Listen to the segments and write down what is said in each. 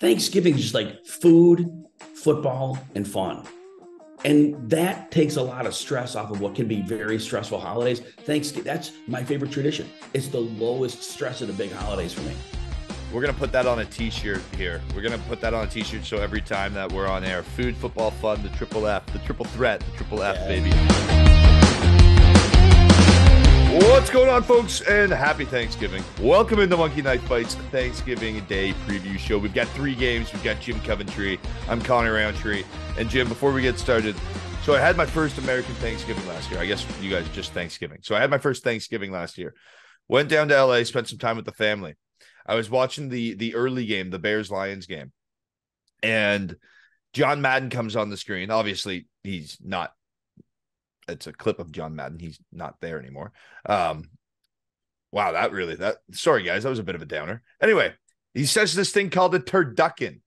Thanksgiving is just like food, football, and fun. And that takes a lot of stress off of what can be very stressful holidays. Thanksgiving, that's my favorite tradition. It's the lowest stress of the big holidays for me. We're going to put that on a t-shirt here. We're going to put that on a t-shirt so every time that we're on air, food, football, fun, the triple F, the triple threat, the triple F, baby. What's going on, folks, and happy Thanksgiving. Welcome into Monkey Knife Fights Thanksgiving Day preview show. We've got 3 games. We've got Jim Coventry. I'm Connor Rowntree. And Jim, before we get started, so I had my first American Thanksgiving last year. I guess you guys just Thanksgiving. So I had my first Thanksgiving last year. Went down to LA, spent some time with the family. I was watching the early game, the Bears-Lions game, and John Madden comes on the screen. Obviously, he's not. It's a clip of John Madden. He's not there anymore. Wow, sorry, guys, that was a bit of a downer. Anyway, he says this thing called a turducken.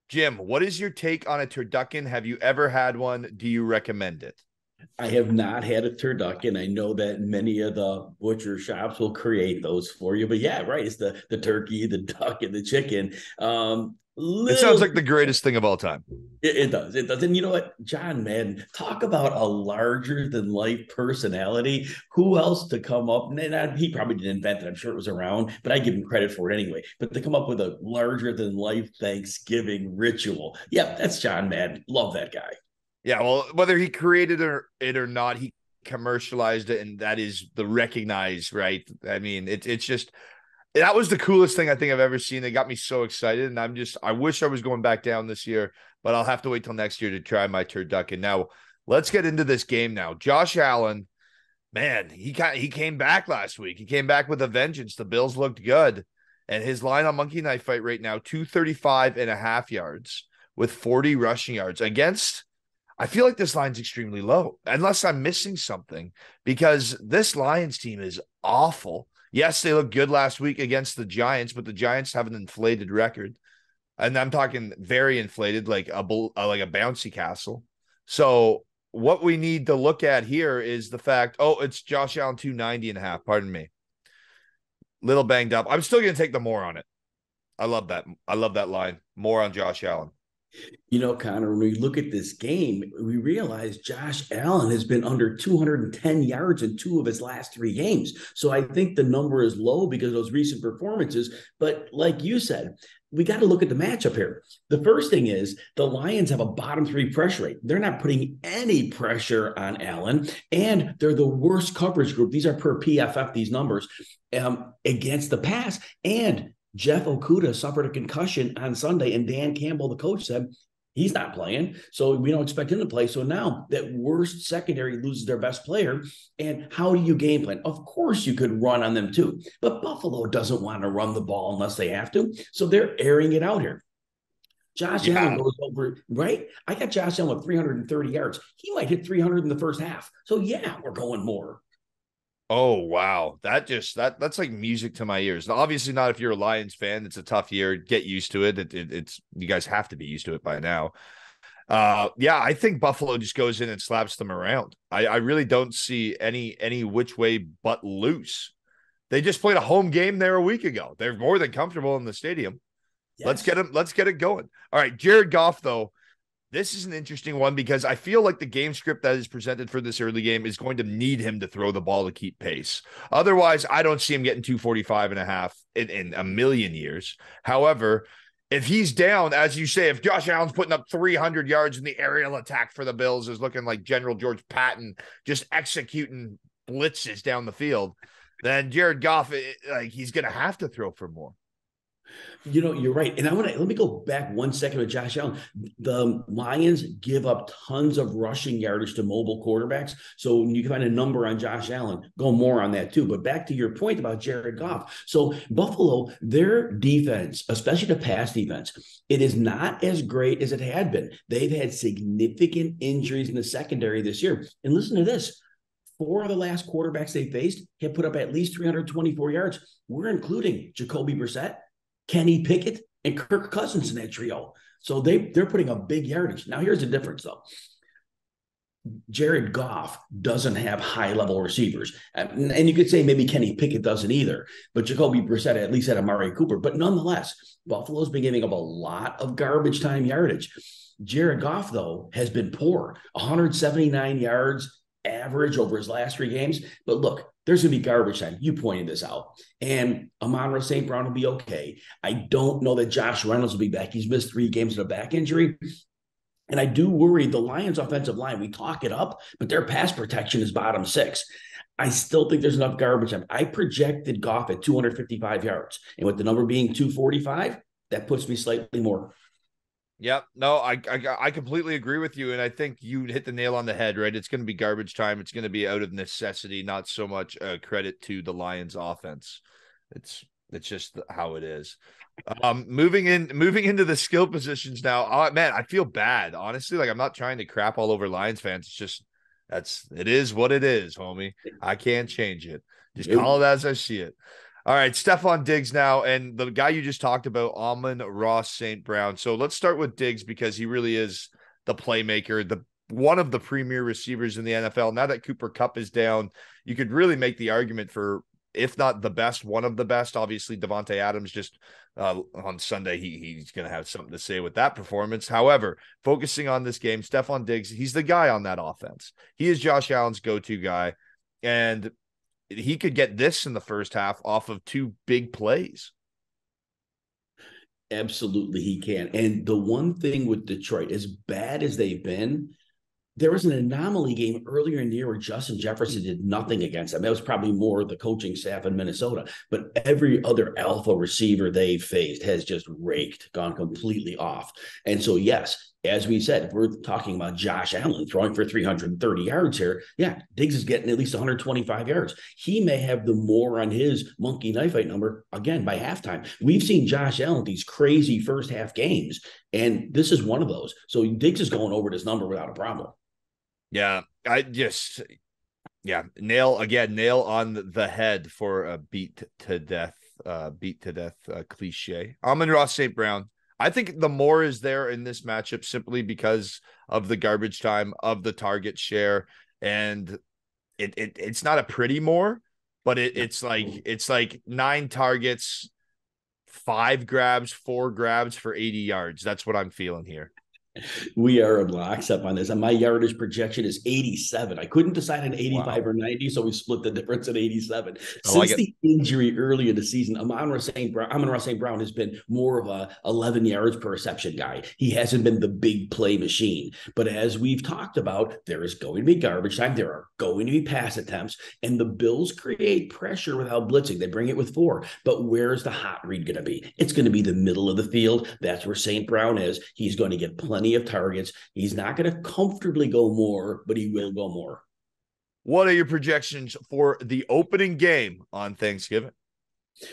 Jim, what is your take on a turducken? Have you ever had one? Do you recommend it? I have not had a turducken. I know that many of the butcher shops will create those for you, but yeah, right. It's the turkey, the duck, and the chicken. It sounds like the greatest thing of all time. It does. It does. And you know what? John Madden, talk about a larger than life personality. Who else to come up? And he probably didn't invent it. I'm sure it was around, but I give him credit for it anyway. But to come up with a larger than life Thanksgiving ritual. Yeah, that's John Madden. Love that guy. Yeah, well, whether he created it or not, he commercialized it, and that is the recognized, right? I mean, it's just, that was the coolest thing I think I've ever seen. It got me so excited, and I wish I was going back down this year, but I'll have to wait till next year to try my turducken. Now, let's get into this game now. Josh Allen, man, he came back last week. He came back with a vengeance. The Bills looked good, and his line on Monkey Knife Fight right now, 235.5 yards with 40 rushing yards against. I feel like this line's extremely low, unless I'm missing something, because this Lions team is awful. Yes, they looked good last week against the Giants, but the Giants have an inflated record. And I'm talking very inflated, like a bouncy castle. So what we need to look at here is the fact, it's Josh Allen 290.5. Pardon me. Little banged up. I'm still going to take the more on it. I love that. I love that line. More on Josh Allen. You know, Connor, when we look at this game, we realize Josh Allen has been under 210 yards in 2 of his last 3 games. So I think the number is low because of those recent performances. But like you said, we got to look at the matchup here. The first thing is the Lions have a bottom 3 pressure rate. They're not putting any pressure on Allen, and they're the worst coverage group. These are per PFF, these numbers, against the pass. And Jeff Okudah suffered a concussion on Sunday, and Dan Campbell, the coach, said he's not playing, so we don't expect him to play. So now that worst secondary loses their best player, and how do you game plan? Of course you could run on them too, but Buffalo doesn't want to run the ball unless they have to, so they're airing it out here. Josh Allen goes over, right? I got Josh Allen with 330 yards. He might hit 300 in the first half. So yeah, we're going more. Oh, wow. That's like music to my ears. Now, obviously not if you're a Lions fan. It's a tough year. Get used to it. It's you guys have to be used to it by now. I think Buffalo just goes in and slaps them around. I really don't see any which way but loose. They just played a home game there a week ago. They're more than comfortable in the stadium. Yes. Let's get it going. All right, Jared Goff, though. This is an interesting one because I feel like the game script that is presented for this early game is going to need him to throw the ball to keep pace. Otherwise, I don't see him getting 245.5 in a million years. However, if he's down, as you say, if Josh Allen's putting up 300 yards in the aerial attack for the Bills, is looking like General George Patton, just executing blitzes down the field, then Jared Goff, he's going to have to throw for more. You know, you're right. And let me go back 1 second with Josh Allen. The Lions give up tons of rushing yardage to mobile quarterbacks. So you can find a number on Josh Allen, go more on that too. But back to your point about Jared Goff. So Buffalo, their defense, especially the pass defense, it is not as great as it had been. They've had significant injuries in the secondary this year. And listen to this. 4 of the last quarterbacks they faced have put up at least 324 yards. We're including Jacoby Brissett, Kenny Pickett, and Kirk Cousins in that trio. So they're putting a big yardage. Now, here's the difference, though. Jared Goff doesn't have high-level receivers. And you could say maybe Kenny Pickett doesn't either, but Jacoby Brissett at least had Amari Cooper. But nonetheless, Buffalo's been giving up a lot of garbage time yardage. Jared Goff, though, has been poor. 179 yards average over his last 3 games. But look, there's going to be garbage time. You pointed this out. And Amon-Ra St. Brown will be okay. I don't know that Josh Reynolds will be back. He's missed 3 games with a back injury. And I do worry the Lions' offensive line, we talk it up, but their pass protection is bottom 6. I still think there's enough garbage time. I projected Goff at 255 yards. And with the number being 245, that puts me slightly more. Yep. No, I completely agree with you. And I think you hit the nail on the head, right? It's going to be garbage time. It's going to be out of necessity, not so much credit to the Lions offense. It's just how it is. Moving into the skill positions now. Oh, man, I feel bad. Honestly, like I'm not trying to crap all over Lions fans. It's just it is what it is, homie. I can't change it. Just call it as I see it. All right, Stefon Diggs now, and the guy you just talked about, Amon-Ra St. Brown. So let's start with Diggs because he really is the playmaker, one of the premier receivers in the NFL. Now that Cooper Kupp is down, you could really make the argument for, if not the best, one of the best. Obviously, Devontae Adams just on Sunday, he's going to have something to say with that performance. However, focusing on this game, Stefon Diggs, he's the guy on that offense. He is Josh Allen's go-to guy, and he could get this in the first half off of 2 big plays. Absolutely, he can. And the one thing with Detroit, as bad as they've been, there was an anomaly game earlier in the year where Justin Jefferson did nothing against them. That was probably more the coaching staff in Minnesota. But every other alpha receiver they've faced has just gone completely off. And so, yes, as we said, if we're talking about Josh Allen throwing for 330 yards here, yeah, Diggs is getting at least 125 yards. He may have the more on his monkey knife fight number, again, by halftime. We've seen Josh Allen these crazy first half games, and this is one of those. So Diggs is going over this number without a problem. Yeah, nail on the head for a beat to death cliche. Amon-Ra St. Brown. I think the more is there in this matchup simply because of the garbage time, of the target share, and it's not a pretty more, but it's like 9 targets, 5 grabs, 4 grabs for 80 yards. That's what I'm feeling here. We are in lockstep on this. And my yardage projection is 87. I couldn't decide on 85 or 90, so we split the difference at 87. Since the injury early in the season, Amon-Ra St. Brown has been more of a 11 yards per reception guy. He hasn't been the big play machine. But as we've talked about, there is going to be garbage time. There are going to be pass attempts. And the Bills create pressure without blitzing. They bring it with 4. But where's the hot read going to be? It's going to be the middle of the field. That's where St. Brown is. He's going to get plenty of targets. He's not going to comfortably go more, but he will go more. What are your projections for the opening game on Thanksgiving?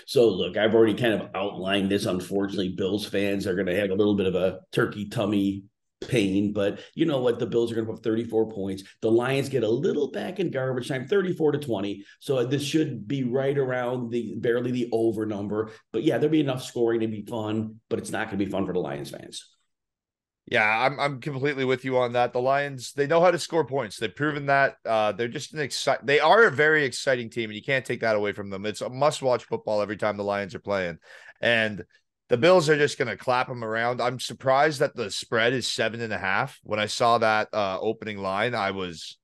So look, I've already kind of outlined this. Unfortunately, Bills fans are going to have a little bit of a turkey tummy pain, but you know what? The Bills are going to put 34 points. The Lions get a little back in garbage time, 34-20. So this should be right around barely the over number. But yeah, there'll be enough scoring to be fun, but it's not going to be fun for the Lions fans. Yeah, I'm completely with you on that. The Lions, they know how to score points. They've proven that. They're just they are a very exciting team, and you can't take that away from them. It's a must-watch football every time the Lions are playing. And the Bills are just going to clap them around. I'm surprised that the spread is 7.5. When I saw that opening line, I was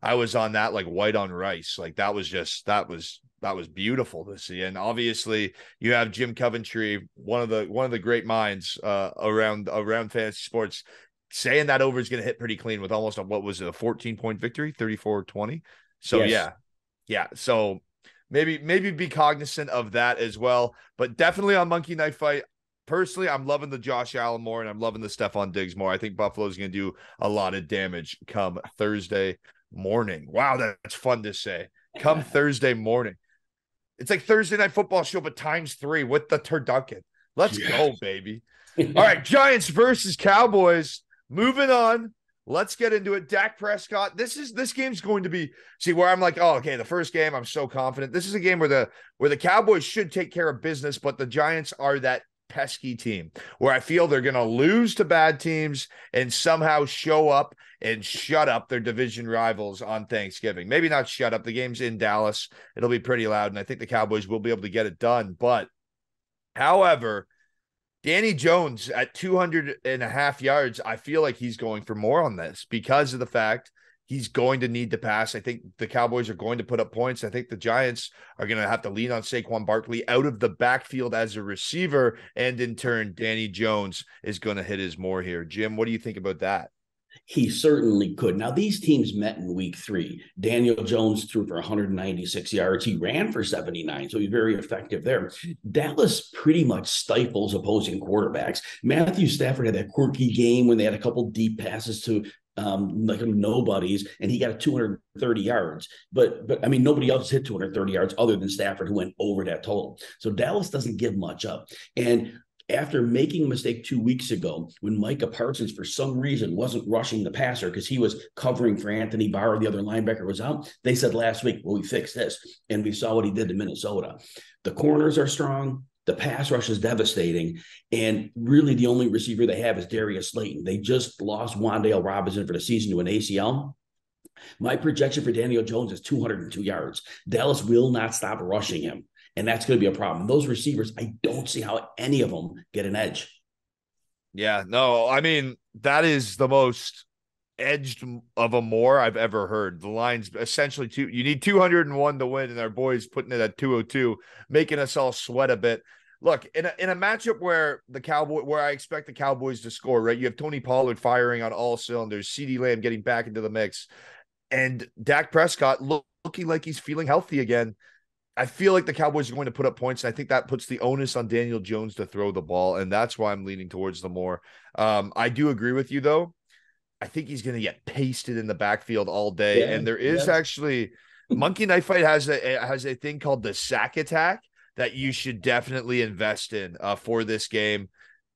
on that like white on rice. Like that was beautiful to see. And obviously you have Jim Coventry, one of the great minds around fantasy sports, saying that over is going to hit pretty clean with almost a 14-point victory, 34-20. So yes. Yeah. So maybe be cognizant of that as well, but definitely on monkey knife fight. Personally, I'm loving the Josh Allen more, and I'm loving the Stefon Diggs more. I think Buffalo's going to do a lot of damage come Thursday morning. Wow, that's fun to say. Come Thursday morning. It's like Thursday Night Football show, but times 3 with the Turducken. Let's go, baby. All right, Giants versus Cowboys. Moving on. Let's get into it. Dak Prescott. This game's going to be where I'm like, oh, okay, the first game, I'm so confident. This is a game where the Cowboys should take care of business, but the Giants are that pesky team where I feel they're going to lose to bad teams and somehow show up and shut up their division rivals on Thanksgiving. Maybe not shut up. The game's in Dallas. It'll be pretty loud, and I think the Cowboys will be able to get it done. But, however, Danny Jones at 200.5 yards, I feel like he's going for more on this because of the fact he's going to need to pass. I think the Cowboys are going to put up points. I think the Giants are going to have to lean on Saquon Barkley out of the backfield as a receiver. And in turn, Danny Jones is going to hit his more here. Jim, what do you think about that? He certainly could. Now, these teams met in week 3. Daniel Jones threw for 196 yards. He ran for 79, so he's very effective there. Dallas pretty much stifles opposing quarterbacks. Matthew Stafford had that quirky game when they had a couple deep passes to like nobodies, and he got 230 yards. But I mean, nobody else hit 230 yards other than Stafford, who went over that total. So Dallas doesn't give much up. And after making a mistake 2 weeks ago when Micah Parsons, for some reason, wasn't rushing the passer because he was covering for Anthony Barr, the other linebacker was out, they said last week, well, we fixed this. And we saw what he did to Minnesota. The corners are strong. The pass rush is devastating. And really the only receiver they have is Darius Slayton. They just lost Wan'Dale Robinson for the season to an ACL. My projection for Daniel Jones is 202 yards. Dallas will not stop rushing him. And that's going to be a problem. Those receivers, I don't see how any of them get an edge. Yeah, no, I mean, that is the most edged of a more I've ever heard. The line's essentially you need 201 to win, and our boys putting it at 202, making us all sweat a bit. Look, in a matchup where I expect the Cowboys to score, right? You have Tony Pollard firing on all cylinders, CeeDee Lamb getting back into the mix, and Dak Prescott looking like he's feeling healthy again. I feel like the Cowboys are going to put up points, and I think that puts the onus on Daniel Jones to throw the ball, and that's why I'm leaning towards the more. I do agree with you, though. I think he's going to get pasted in the backfield all day, and there is actually Monkey Knife Fight has a thing called the sack attack that you should definitely invest in for this game.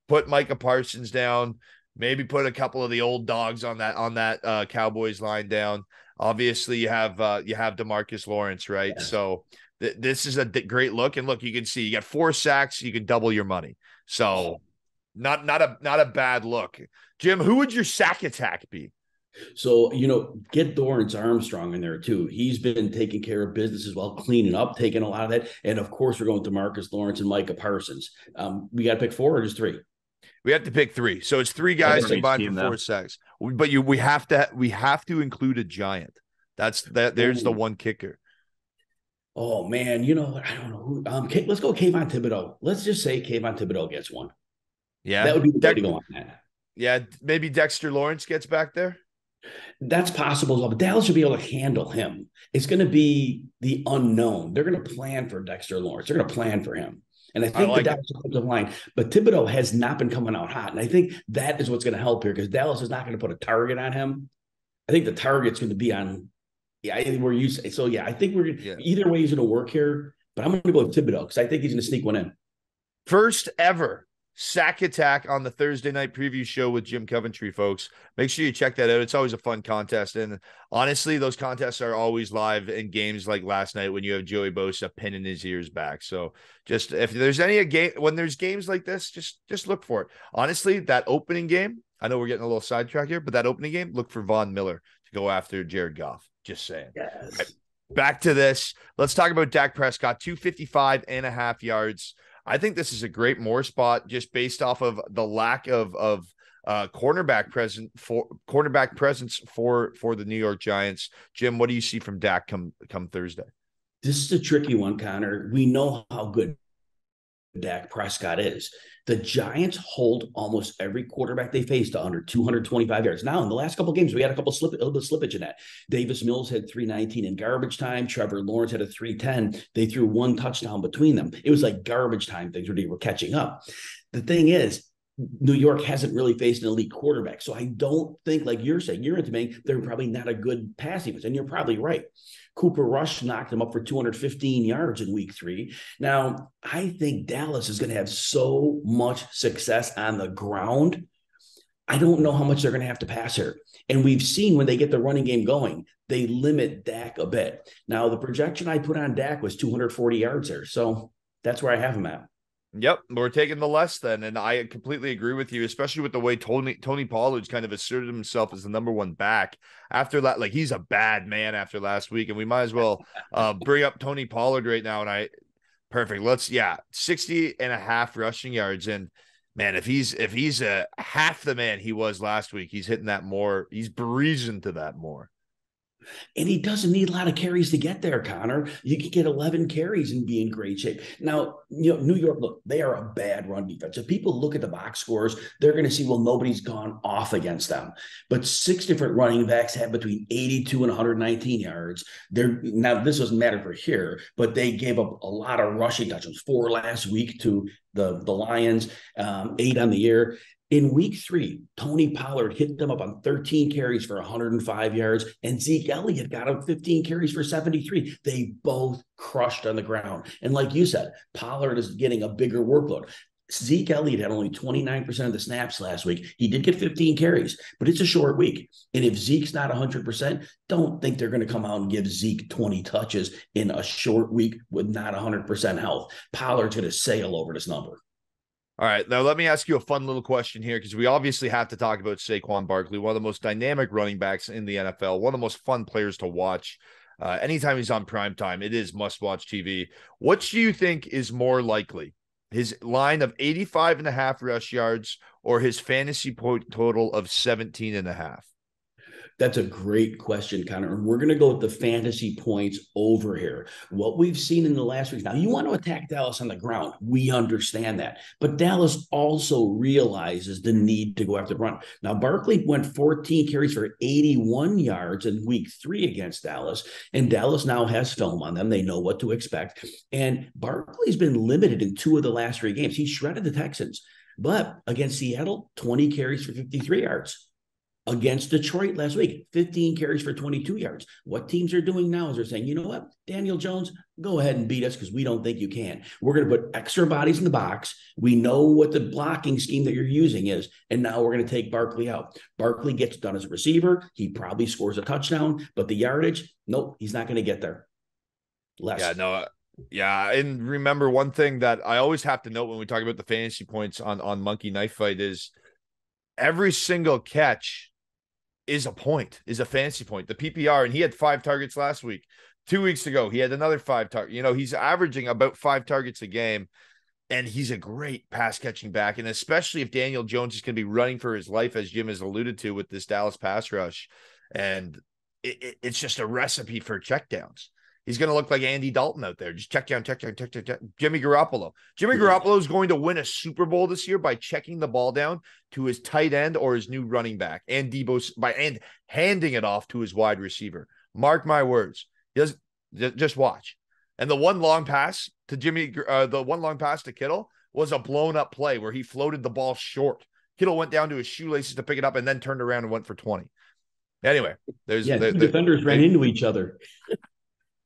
Put Micah Parsons down, maybe put a couple of the old dogs on that Cowboys line down. Obviously, you have DeMarcus Lawrence, right? Yes. So this is a great look, and look, you can see you got 4 sacks, you can double your money. So not a bad look. Jim, who would your sack attack be? So, get Dorrance Armstrong in there too. He's been taking care of business as well, cleaning up, taking a lot of that. And of course, we're going to Marcus Lawrence and Micah Parsons. We got to pick 4 or just 3? We have to pick 3. So it's 3 guys combined for 4 sacks. But we have to include a giant. There's the one kicker. Oh man, I don't know who. Let's go Kayvon Thibodeau. Let's just say Kayvon Thibodeau gets 1. Yeah, that would be the way to go on that. Yeah, maybe Dexter Lawrence gets back there. That's possible as well, but Dallas should be able to handle him. It's going to be the unknown. They're going to plan for Dexter Lawrence. They're going to plan for him. And I think the Dallas offensive line, but Thibodeau has not been coming out hot. And I think that is what's going to help here because Dallas is not going to put a target on him. I think the target's going to be on, I think we're either way he's going to work here, but I'm going to go with Thibodeau because I think he's going to sneak one in. First ever sack attack on the Thursday night preview show with Jim Coventry, folks. Make sure you check that out. It's always a fun contest. And honestly, those contests are always live in games like last night when you have Joey Bosa pinning his ears back. So just if there's when there's games like this, just look for it. Honestly, that opening game, I know we're getting a little sidetracked here, but that opening game, look for Von Miller to go after Jared Goff. Just saying. Yes. Right, back to this. Let's talk about Dak Prescott, 255.5 yards. I think this is a great more spot just based off of the lack of cornerback presence for the New York Giants. Jim, what do you see from Dak come Thursday? This is a tricky one, Connor. We know how good Dak Prescott is. The Giants hold almost every quarterback they face to under 225 yards. Now, in the last couple of games, we had a little bit of slippage in that. Davis Mills had 319 in garbage time. Trevor Lawrence had a 310. They threw 1 touchdown between them. It was like garbage time things where they were catching up. The thing is, New York hasn't really faced an elite quarterback. So I don't think, like you're saying, you're intimating they're probably not a good pass defense. And you're probably right. Cooper Rush knocked him up for 215 yards in week 3. Now, I think Dallas is going to have so much success on the ground. I don't know how much they're going to have to pass here. And we've seen when they get the running game going, they limit Dak a bit. Now, the projection I put on Dak was 240 yards there. So that's where I have him at. Yep, we're taking the less then, and I completely agree with you, especially with the way Tony Pollard's kind of asserted himself as the number one back after that. Like, he's a bad man after last week, and we might as well bring up Tony Pollard right now. And perfect. 60.5 rushing yards, and man, if he's a half the man he was last week, he's hitting that more. He's breezing to that more. And he doesn't need a lot of carries to get there, Connor. You can get 11 carries and be in great shape. Now, New York, look, they are a bad run defense. If people look at the box scores, they're going to see, well, nobody's gone off against them. But 6 different running backs have between 82 and 119 yards. Now, this doesn't matter for here, but they gave up a lot of rushing touchdowns. 4 last week to the Lions, 8 on the year. In week 3, Tony Pollard hit them up on 13 carries for 105 yards, and Zeke Elliott got him 15 carries for 73. They both crushed on the ground. And like you said, Pollard is getting a bigger workload. Zeke Elliott had only 29% of the snaps last week. He did get 15 carries, but it's a short week. And if Zeke's not 100%, don't think they're going to come out and give Zeke 20 touches in a short week with not 100% health. Pollard's going to sail over this number. All right, now let me ask you a fun little question here, because we obviously have to talk about Saquon Barkley, one of the most dynamic running backs in the NFL, one of the most fun players to watch. Anytime he's on primetime, it is must-watch TV. What do you think is more likely? His line of 85.5 rush yards or his fantasy point total of 17.5? That's a great question, Connor. And we're going to go with the fantasy points over here. What we've seen in the last week. Now, you want to attack Dallas on the ground. We understand that. But Dallas also realizes the need to go after the run. Now, Barkley went 14 carries for 81 yards in week 3 against Dallas. And Dallas now has film on them. They know what to expect. And Barkley's been limited in 2 of the last 3 games. He shredded the Texans. But against Seattle, 20 carries for 53 yards. Against Detroit last week, 15 carries for 22 yards. What teams are doing now is they're saying, you know what, Daniel Jones, go ahead and beat us because we don't think you can. We're going to put extra bodies in the box. We know what the blocking scheme that you're using is, and now we're going to take Barkley out. Barkley gets done as a receiver. He probably scores a touchdown, but the yardage, nope, he's not going to get there. Less. Yeah, no, yeah, and remember one thing that I always have to note when we talk about the fantasy points on Monkey Knife Fight is every single catch is a point, is a fantasy point. The PPR, and he had 5 targets last week. 2 weeks ago, he had another 5 targets. He's averaging about 5 targets a game, and he's a great pass catching back. And especially if Daniel Jones is going to be running for his life, as Jim has alluded to with this Dallas pass rush, and it's just a recipe for checkdowns. He's going to look like Andy Dalton out there. Just check down. Jimmy Garoppolo. Jimmy Garoppolo is going to win a Super Bowl this year by checking the ball down to his tight end or his new running back, and and handing it off to his wide receiver. Mark my words. Just watch. And the one long pass to Kittle was a blown up play where he floated the ball short. Kittle went down to his shoelaces to pick it up and then turned around and went for 20. Anyway, two defenders ran into each other.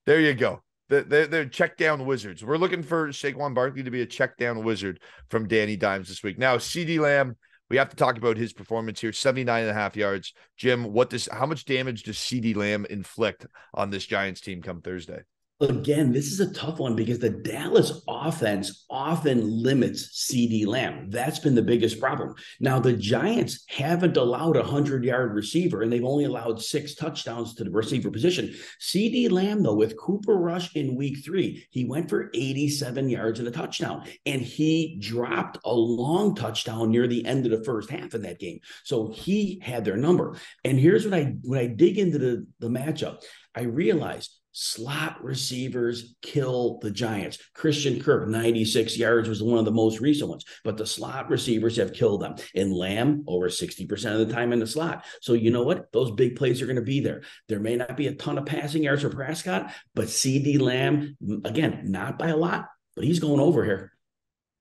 There you go. They're check down wizards. We're looking for Saquon Barkley to be a check down wizard from Danny Dimes this week. Now, CeeDee Lamb, we have to talk about his performance here. 79.5 yards. Jim, how much damage does CeeDee Lamb inflict on this Giants team come Thursday? Again, this is a tough one because the Dallas offense often limits CeeDee Lamb. That's been the biggest problem. Now, the Giants haven't allowed a 100-yard receiver, and they've only allowed 6 touchdowns to the receiver position. CeeDee Lamb, though, with Cooper Rush in week 3, he went for 87 yards and a touchdown, and he dropped a long touchdown near the end of the first half of that game. So he had their number. And here's when I dig into the matchup, I realized slot receivers kill the Giants. Christian Kirk, 96 yards, was one of the most recent ones, but the slot receivers have killed them. And Lamb, over 60% of the time in the slot. So you know what? Those big plays are going to be there. There may not be a ton of passing yards for Prescott, but CeeDee Lamb, again, not by a lot, but he's going over here.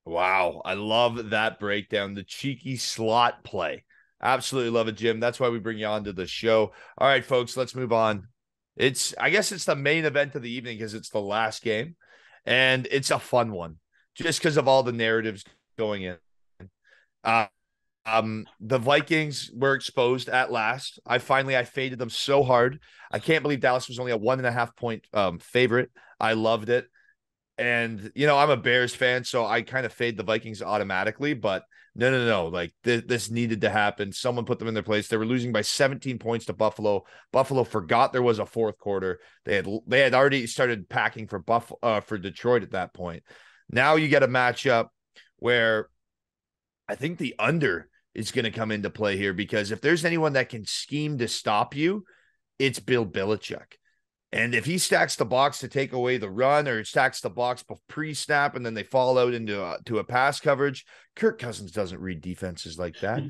Wow. I love that breakdown. The cheeky slot play. Absolutely love it, Jim. That's why we bring you on to the show. All right, folks, let's move on. I guess it's the main event of the evening because it's the last game, and it's a fun one just because of all the narratives going in. The Vikings were exposed at last. I faded them so hard. I can't believe Dallas was only a 1.5 point favorite. I loved it. And, I'm a Bears fan, so I kind of fade the Vikings automatically, but no. Like this needed to happen. Someone put them in their place. They were losing by 17 points to Buffalo. Buffalo forgot there was a fourth quarter. They had already started packing for for Detroit at that point. Now you get a matchup where I think the under is going to come into play here, because if there's anyone that can scheme to stop you, it's Bill Belichick. And if he stacks the box to take away the run, or stacks the box pre-snap and then they fall out into a pass coverage, Kirk Cousins doesn't read defenses like that.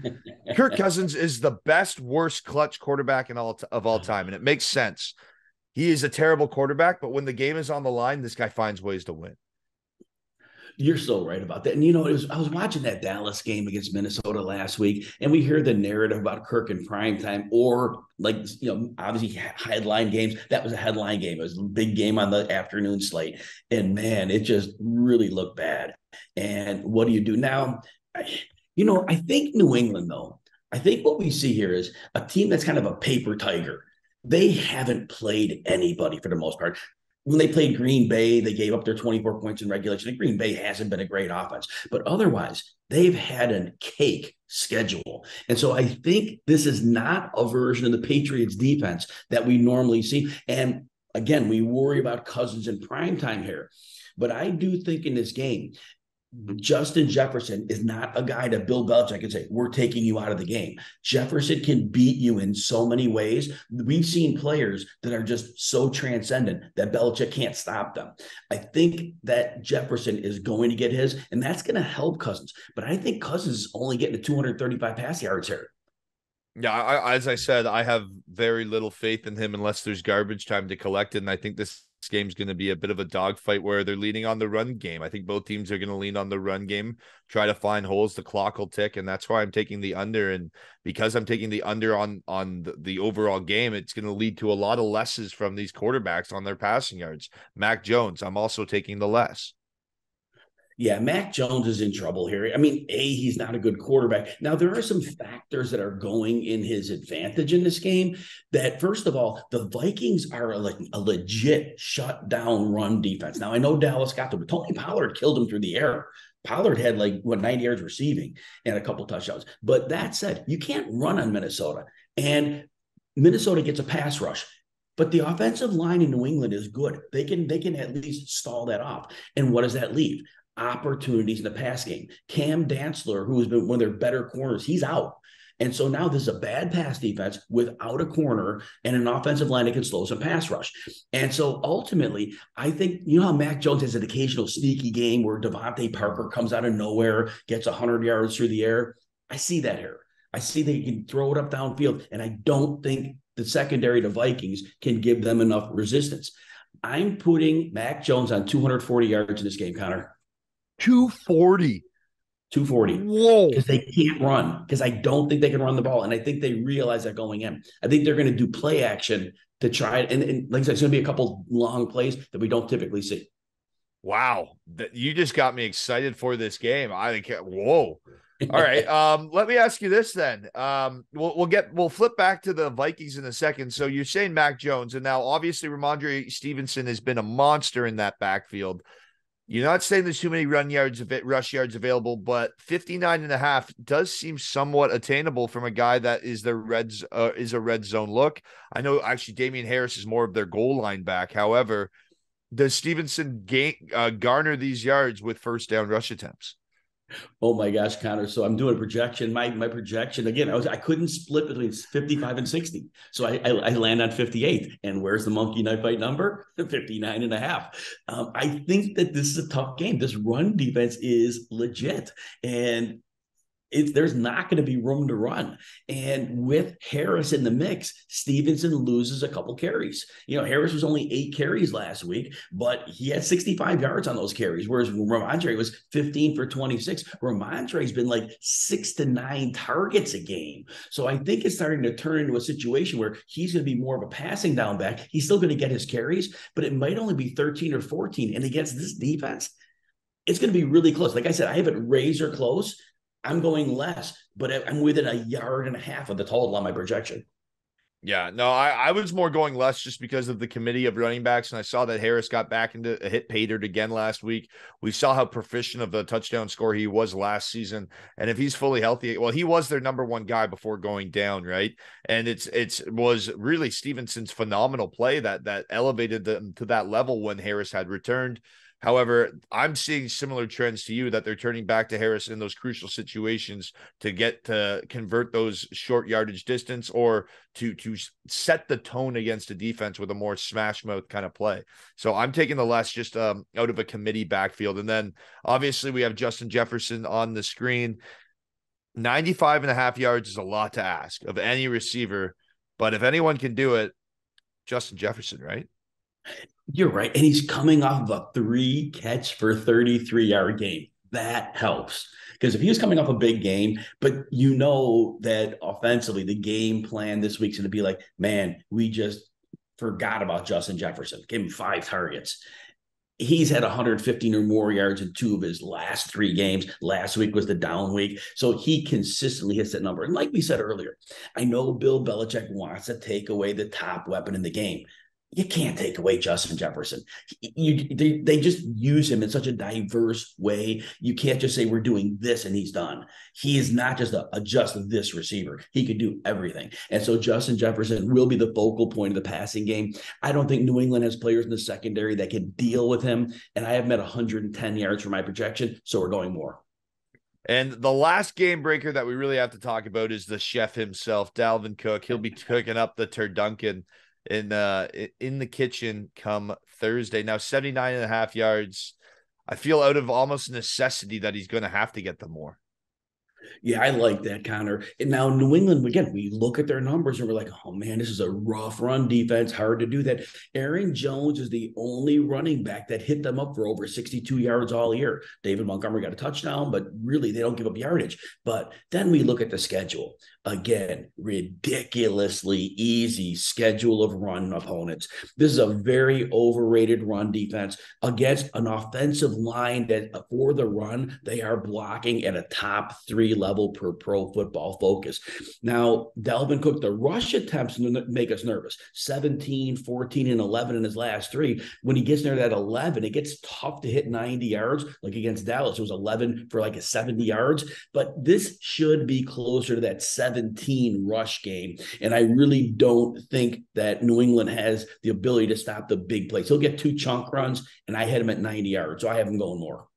Kirk Cousins is the best, worst clutch quarterback of all time, and it makes sense. He is a terrible quarterback, but when the game is on the line, this guy finds ways to win. You're so right about that. And, I was watching that Dallas game against Minnesota last week, and we hear the narrative about Kirk in primetime, or obviously headline games. That was a headline game. It was a big game on the afternoon slate. And man, it just really looked bad. And what do you do now? I think New England, though, I think what we see here is a team that's kind of a paper tiger. They haven't played anybody for the most part. When they played Green Bay, they gave up their 24 points in regulation. And Green Bay hasn't been a great offense, but otherwise they've had a cake schedule. And so I think this is not a version of the Patriots defense that we normally see. And again, we worry about Cousins in primetime here, but I do think in this game, Justin Jefferson is not a guy that Bill Belichick can say, we're taking you out of the game. Jefferson can beat you in so many ways. We've seen players that are just so transcendent that Belichick can't stop them. I think that Jefferson is going to get his, and that's going to help Cousins. But I think Cousins is only getting to 235 pass yards here. Yeah, as I said, I have very little faith in him unless there's garbage time to collect it. And I think this game's going to be a bit of a dogfight where they're leaning on the run game. I think both teams are going to lean on the run game, try to find holes. The clock will tick, and that's why I'm taking the under. And because I'm taking the under on the overall game, it's going to lead to a lot of lesses from these quarterbacks on their passing yards. Mac Jones, I'm also taking the less. Yeah, Mac Jones is in trouble here. I mean, he's not a good quarterback. Now, there are some factors that are going in his advantage in this game. That, first of all, the Vikings are a legit shut-down run defense. Now, I know Dallas got them, but Tony Pollard killed him through the air. Pollard had 90 yards receiving and a couple touchdowns. But that said, you can't run on Minnesota. And Minnesota gets a pass rush. But the offensive line in New England is good. They can at least stall that off. And what does that leave? Opportunities in the pass game. Cam Dantzler, who has been one of their better corners, he's out. And so now this is a bad pass defense without a corner and an offensive line that can slow some pass rush. And so ultimately, I think, how Mac Jones has an occasional sneaky game where Devontae Parker comes out of nowhere, gets 100 yards through the air. I see that here. I see that he can throw it up downfield, and I don't think the secondary to Vikings can give them enough resistance. I'm putting Mac Jones on 240 yards in this game, Connor. 240. Whoa. Because they can't run, because I don't think they can run the ball. And I think they realize that going in. I think they're going to do play action to try it. And like I said, it's going to be a couple long plays that we don't typically see. Wow. You just got me excited for this game. Whoa. All right. Let me ask you this then. We'll flip back to the Vikings in a second. So you're saying Mac Jones, and now obviously Ramondre Stevenson has been a monster in that backfield. You're not saying there's too many rush yards available, but 59.5 does seem somewhat attainable from a guy that is a red zone look. I know actually Damian Harris is more of their goal line back. However, does Stevenson garner these yards with first down rush attempts? Oh my gosh, Connor. So I'm doing a projection. My projection, again, I couldn't split between 55 and 60. So I land on 58. And where's the monkey knife fight number? 59.5. I think that this is a tough game. This run defense is legit. And there's not going to be room to run. And with Harris in the mix, Stevenson loses a couple carries. Harris was only 8 carries last week, but he had 65 yards on those carries, whereas Ramondre was 15 for 26. Ramondre's been 6 to 9 targets a game. So I think it's starting to turn into a situation where he's going to be more of a passing down back. He's still going to get his carries, but it might only be 13 or 14. And against this defense, it's going to be really close. Like I said, I have it razor close. I'm going less, but I'm within 1.5 yards of the total on my projection. Yeah, no, I was more going less just because of the committee of running backs. And I saw that Harris got back into a hit Patered again last week. We saw how proficient of the touchdown score he was last season. And if he's fully healthy, well, he was their number one guy before going down, right? And it's was really Stevenson's phenomenal play that elevated them to that level when Harris had returned. However, I'm seeing similar trends to you that they're turning back to Harris in those crucial situations to convert those short yardage distance or to set the tone against a defense with a more smash mouth kind of play. So I'm taking the less just out of a committee backfield. And then obviously we have Justin Jefferson on the screen. 95.5 yards is a lot to ask of any receiver, but if anyone can do it, Justin Jefferson, right? You're right. And he's coming off of a 3 catch for 33-yard game. That helps. Because if he was coming off a big game, but you know that offensively, the game plan this week's going to be like, man, we just forgot about Justin Jefferson. Give him 5 targets. He's had 115 or more yards in 2 of his last 3 games. Last week was the down week. So he consistently hits that number. And like we said earlier, I know Bill Belichick wants to take away the top weapon in the game. You can't take away Justin Jefferson. They just use him in such a diverse way. You can't just say we're doing this and he's done. He is not just a just this receiver. He could do everything. And so Justin Jefferson will be the focal point of the passing game. I don't think New England has players in the secondary that can deal with him. And I have met 110 yards for my projection, so we're going more. And the last game breaker that we really have to talk about is the chef himself, Dalvin Cook. He'll be cooking up the Turducken in the kitchen come Thursday. Now 79.5 yards. I feel out of almost necessity that he's going to have to get them more. Yeah, I like that, Connor. And now New England, again, we look at their numbers and we're like, oh man, this is a rough run defense. Hard to do that. Aaron Jones is the only running back that hit them up for over 62 yards all year. David Montgomery got a touchdown, but really they don't give up yardage. But then we look at the schedule. Again, ridiculously easy schedule of run opponents. This is a very overrated run defense against an offensive line that for the run, they are blocking at a top 3 level per Pro Football Focus. Now, Dalvin Cook, the rush attempts make us nervous. 17, 14, and 11 in his last 3. When he gets near that 11, it gets tough to hit 90 yards. Like against Dallas, it was 11 for like a 70 yards. But this should be closer to that 17 rush game. And I really don't think that New England has the ability to stop the big plays. He'll get 2 chunk runs, and I had him at 90 yards. So I have him going more.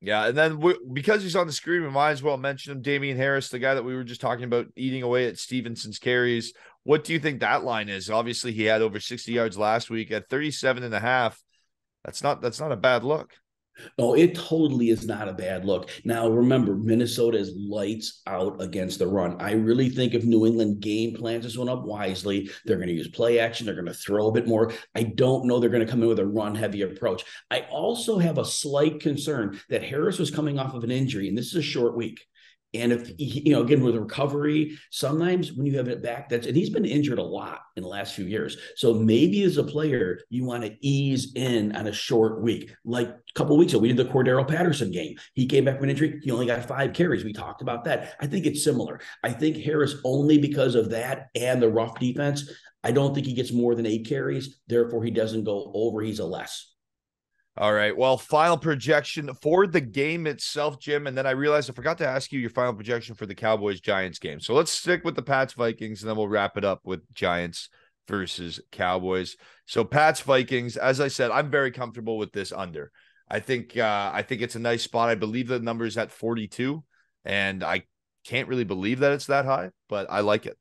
Yeah, and then because he's on the screen, we might as well mention him, Damian Harris, the guy that we were just talking about eating away at Stevenson's carries. What do you think that line is? Obviously, he had over 60 yards last week at 37.5. That's not a bad look. No, it totally is not a bad look. Now, remember, Minnesota is lights out against the run. I really think if New England game plans this one up wisely, they're going to use play action. They're going to throw a bit more. I don't know they're going to come in with a run-heavy approach. I also have a slight concern that Harris was coming off of an injury, and this is a short week. And if, again, with recovery, sometimes when you have it back, and he's been injured a lot in the last few years. So maybe as a player, you want to ease in on a short week. Like a couple of weeks ago, we did the Cordero Patterson game. He came back from an injury. He only got 5 carries. We talked about that. I think it's similar. I think Harris, only because of that and the rough defense, I don't think he gets more than 8 carries. Therefore, he doesn't go over. He's a less. All right. Well, final projection for the game itself, Jim. And then I realized I forgot to ask you your final projection for the Cowboys-Giants game. So let's stick with the Pats-Vikings, and then we'll wrap it up with Giants versus Cowboys. So Pats-Vikings, as I said, I'm very comfortable with this under. I think it's a nice spot. I believe the number is at 42, and I can't really believe that it's that high, but I like it.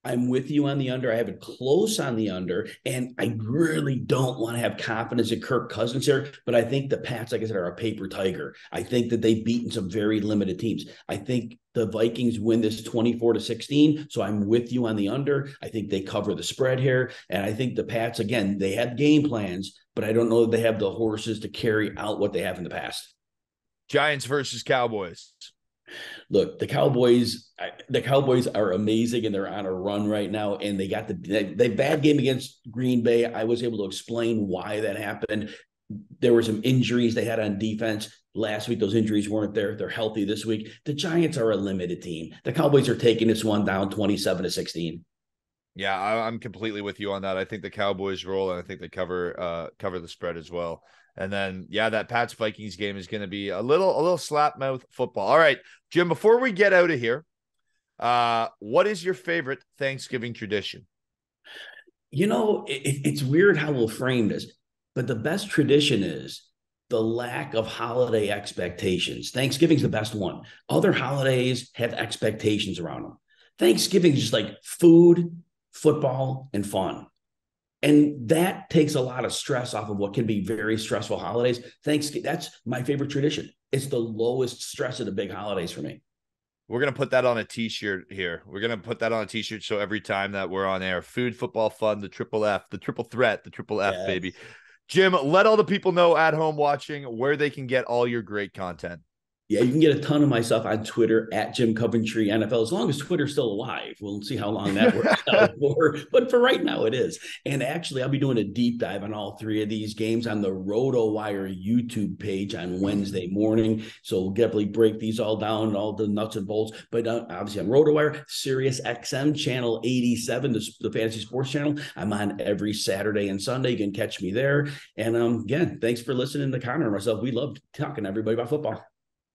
I'm with you on the under. I have it close on the under, and I really don't want to have confidence in Kirk Cousins here, but I think the Pats, like I said, are a paper tiger. I think that they've beaten some very limited teams. I think the Vikings win this 24-16, so I'm with you on the under. I think they cover the spread here, and I think the Pats, again, they have game plans, but I don't know that they have the horses to carry out what they have in the past. Giants versus Cowboys. Look, the Cowboys are amazing, and they're on a run right now. And they got the bad game against Green Bay. I was able to explain why that happened. There were some injuries they had on defense last week. Those injuries weren't there. They're healthy this week. The Giants are a limited team. The Cowboys are taking this one down 27-16. Yeah, I'm completely with you on that. I think the Cowboys roll, and I think they cover the spread as well. And then, yeah, that Pats Vikings game is going to be a little slap mouth football. All right, Jim, before we get out of here, what is your favorite Thanksgiving tradition? It's weird how we'll frame this, but the best tradition is the lack of holiday expectations. Thanksgiving's the best one. Other holidays have expectations around them. Thanksgiving is just like food, football, and fun. And that takes a lot of stress off of what can be very stressful holidays. Thanksgiving, that's my favorite tradition. It's the lowest stress of the big holidays for me. We're going to put that on a t-shirt here. We're going to put that on a t-shirt. So every time that we're on air, food, football, fun, the triple F, the triple threat, the triple F, baby. Jim, let all the people know at home watching where they can get all your great content. Yeah, you can get a ton of my stuff on Twitter at Jim Coventry NFL, as long as Twitter's still alive. We'll see how long that works out for. But for right now, it is. And actually, I'll be doing a deep dive on all three of these games on the RotoWire YouTube page on Wednesday morning. So we'll definitely break these all down, all the nuts and bolts. But obviously, on RotoWire, Sirius XM channel 87, the fantasy sports channel. I'm on every Saturday and Sunday. You can catch me there. And again, thanks for listening to Connor and myself. We love talking to everybody about football.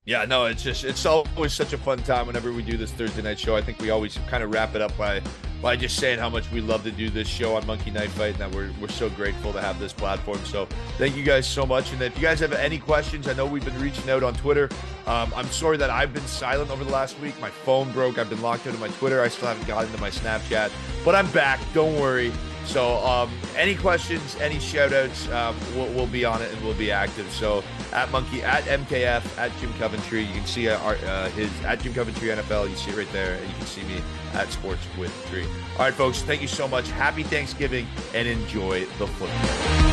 Yeah, no, it's always such a fun time whenever we do this Thursday night show. I think we always kind of wrap it up by just saying how much we love to do this show on Monkey Knife Fight, and that we're so grateful to have this platform. So thank you guys so much. And if you guys have any questions, I know we've been reaching out on Twitter. I'm sorry that I've been silent over the last week. My phone broke. I've been locked out of my Twitter. I still haven't gotten into my Snapchat, but I'm back. Don't worry. So any questions, any shout outs, we'll be on it and we'll be active. So at MKF, at Jim Coventry, you can see his at Jim Coventry NFL. You see it right there, and you can see me at Sports with Tree. All right, folks, thank you so much. Happy Thanksgiving and enjoy the football.